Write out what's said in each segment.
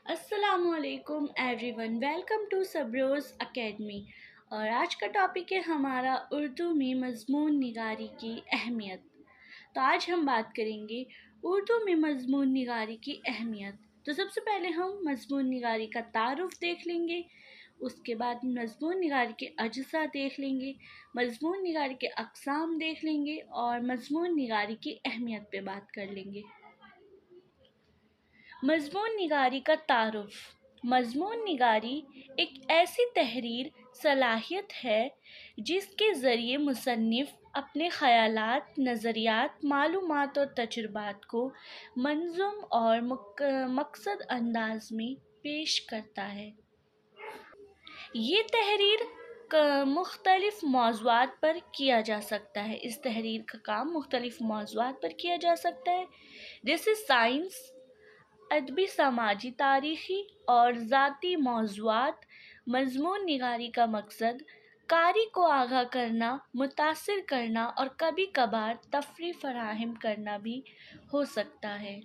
अस्सलामु अलैकुम everyone, welcome to सबरोज़ academy. और आज का टॉपिक है हमारा उर्दू में मज़मून निगारी की अहमियत। तो आज हम बात करेंगे उर्दू में मज़मून निगारी की अहमियत। तो सबसे पहले हम मज़मून निगारी का तारुफ़ देख लेंगे, उसके बाद मज़मून निगारी के अज्ज़ा देख लेंगे, मज़मून निगारी के अक़साम देख लेंगे और मज़मून निगारी की अहमियत पे बात कर लेंगे। मज़मून निगारी का तारुफ़। मज़मून निगारी एक ऐसी तहरीर सलाहियत है जिसके ज़रिए मुसन्निफ़ अपने ख़यालात, नज़रियात, मालूमात और तजुर्बात को मंज़ूम और मक़सद अंदाज़ में पेश करता है। ये तहरीर मुख्तलिफ़ मौज़ूआत पर किया जा सकता है। इस तहरीर का काम मुख्तलिफ़ मौज़ूआत पर किया जा सकता है, जैसे साइंस, अदबी, समाजी, तारीख़ी और ज़ाती मौज़ूआत। मज़मून निगारी का मकसद कारी को आगाह करना, मुतासिर करना और कभी कभार तफरीह फराहम करना भी हो सकता है।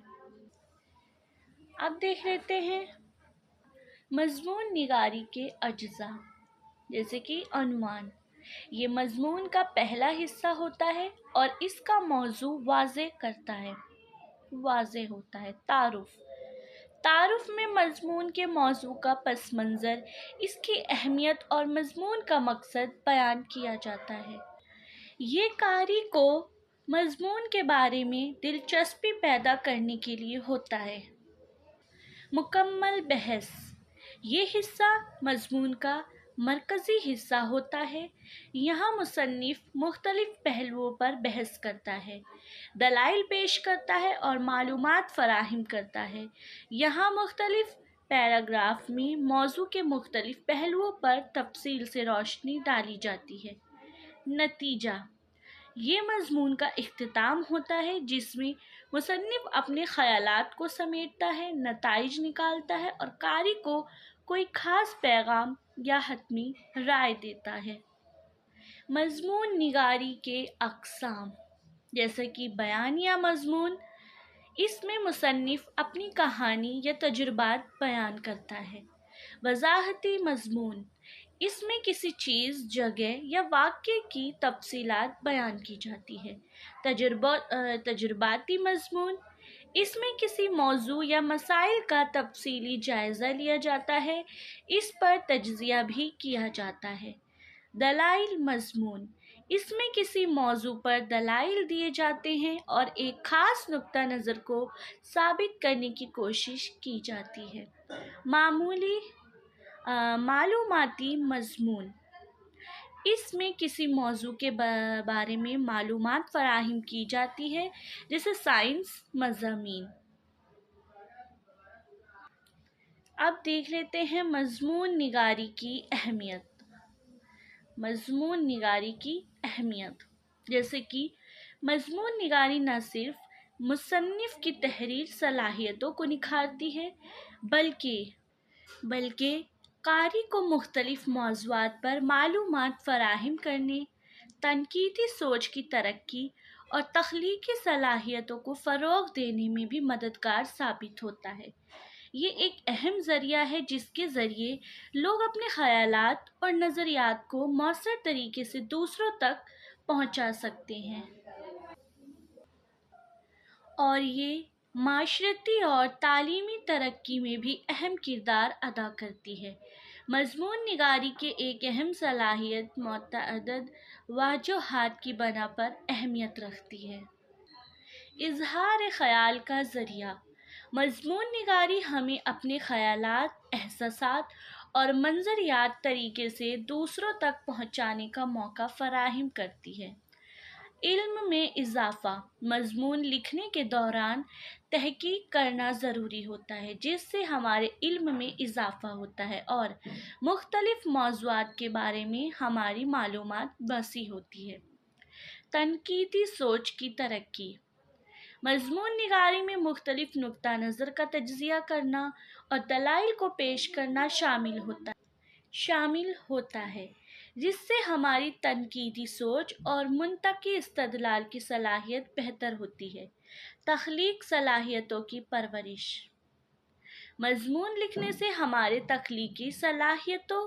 अब देख लेते हैं मज़मून निगारी के अज्ज़ा, जैसे कि उन्वान। ये मज़मून का पहला हिस्सा होता है और इसका मौज़ू वाज़े होता है। तारुफ़ में मज़मून के मौज़ू का पस मंज़र, इसकी अहमियत और मज़मून का मकसद बयान किया जाता है। ये कारी को मज़मून के बारे में दिलचस्पी पैदा करने के लिए होता है। मुकम्मल बहस। ये हिस्सा मज़मून का मरकज़ी हिस्सा होता है। यहाँ मुसन्निफ़ मुख्तलिफ़ पहलुओं पर बहस करता है, दलाइल पेश करता है और मालूमात फ़राहम करता है। यहाँ मुख्तलिफ़ पैराग्राफ में मौज़ू के मुख्तलिफ़ पहलुओं पर तफसील से रोशनी डाली जाती है। नतीजा। ये मज़मून का इख्तिताम होता है जिसमें मुसन्निफ़ अपने ख़यालात को समेटता है, नताइज निकालता है और कारी को कोई ख़ास पैगाम या हतमी राय देता है। मज़मून निगारी के अक़साम, जैसे कि बयानिया मज़मून। इसमें मुसन्निफ़ अपनी कहानी या तजुर्बात बयान करता है। वज़ाहती मज़मून। इसमें किसी चीज़, जगह या वाक़ये की तफ़सीलात बयान की जाती है। तजुर्बाती मज़मून। इसमें किसी मौज़ू या मसाइल का तफ़सीली जायज़ा लिया जाता है, इस पर तज्ज़िया भी किया जाता है। दलाइल मज़मून। इसमें किसी मौज़ू पर दलाइल दिए जाते हैं और एक ख़ास नुक्ता नज़र को साबित करने की कोशिश की जाती है। मालूमाती मज़मून। इसमें किसी मौज़ू के बारे में मालूमात फ़राहम की जाती है, जैसे साइंस मज़ामीन। अब देख लेते हैं मज़मून निगारी की अहमियत। मज़मून निगारी की अहमियत, जैसे कि मज़मून निगारी न सिर्फ़ मुसन्निफ़ की तहरीर सलाहियतों को निखारती है, बल्कि कारी को मुख्तलिफ़ मौज़ूआत पर मालूमात फ़राहम करने, तनकीदी सोच की तरक्की और तख्लीक़ी सलाहियतों को फ़रोग़ देने में भी मददगार साबित होता है। ये एक अहम ज़रिया है जिसके ज़रिए लोग अपने ख़यालात और नज़रियात को मौसर तरीके से दूसरों तक पहुंचा सकते हैं, और ये माशरती और तालीमी तरक्की में भी अहम किरदार अदा करती है। मज़मून निगारी के एक अहम सलाहियत मुतअद्दिद वजूहात की बना पर अहमियत रखती है। इज़हार ख़याल का ज़रिया। मज़मून निगारी हमें अपने ख़यालात, एहसासात और मंज़रियात तरीके से दूसरों तक पहुँचाने का मौका फ़राहम करती है। इल्म में इज़ाफ़ा। मज़मून लिखने के दौरान तहक़ीक़ करना ज़रूरी होता है, जिससे हमारे इल्म में इज़ाफ़ा होता है और मुख्तलिफ़ मौज़ूआत के बारे में हमारी मालूमात वसी होती है। तनकीदी सोच की तरक्की। मज़मून निगारी में मुख्तलिफ़ नुक्ता नज़र का तज्ज़िया करना और दलाइल को पेश करना शामिल होता है, जिससे हमारी तनकीदी सोच और मुंतक़ी इस्तदलाल की सलाहियत बेहतर होती है। तख्लीक़ सलाहियतों की परवरिश। मजमून लिखने से हमारे तख्लीकी सलाहियतों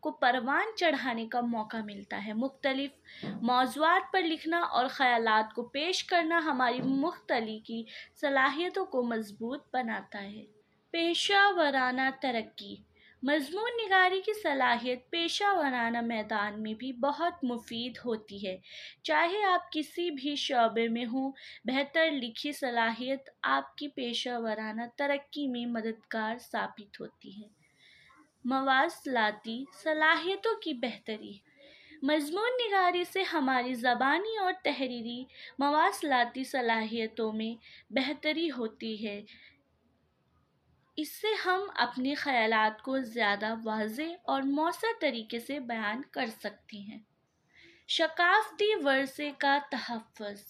को परवान चढ़ाने का मौका मिलता है। मुख्तलिफ मौज़ूआत पर लिखना और ख़यालात को पेश करना हमारी मुख्तलिकी सलाहियतों को मज़बूत बनाता है। पेशा वराना तरक्की। मज़मून निगारी की सलाहियत पेशा वराना मैदान में भी बहुत मुफीद होती है। चाहे आप किसी भी शोबे में हों, बेहतर लिखी सलाहियत आपकी पेशा वराना तरक्की में मददगार साबित होती है। मवासलाती सलाहियतों की बेहतरी। मज़मून निगारी से हमारी ज़बानी और तहरीरी मवासलाती सलाहियतों में बेहतरी होती है। इससे हम अपने ख़यालात को ज़्यादा वाज़ेह और मौसर तरीके से बयान कर सकते हैं। शकाफ़ती वर्से का तहफ़्फ़ुज़।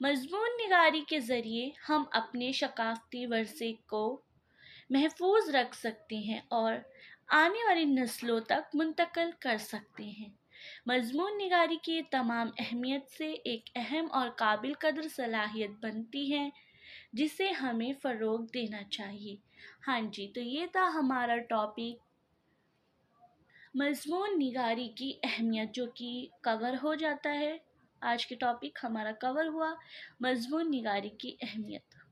मज़मून निगारी के ज़रिए हम अपने शकाफ़ती वर्से को महफूज रख सकते हैं और आने वाली नस्लों तक मुंतकिल कर सकते हैं। मज़मून निगारी की तमाम अहमियत से एक अहम और काबिल कदर सलाहियत बनती है जिसे हमें फ़रोग़ देना चाहिए। हाँ जी, तो ये था हमारा टॉपिक मज़मून निगारी की अहमियत, जो कि कवर हो जाता है। आज के टॉपिक हमारा कवर हुआ मज़मून निगारी की अहमियत।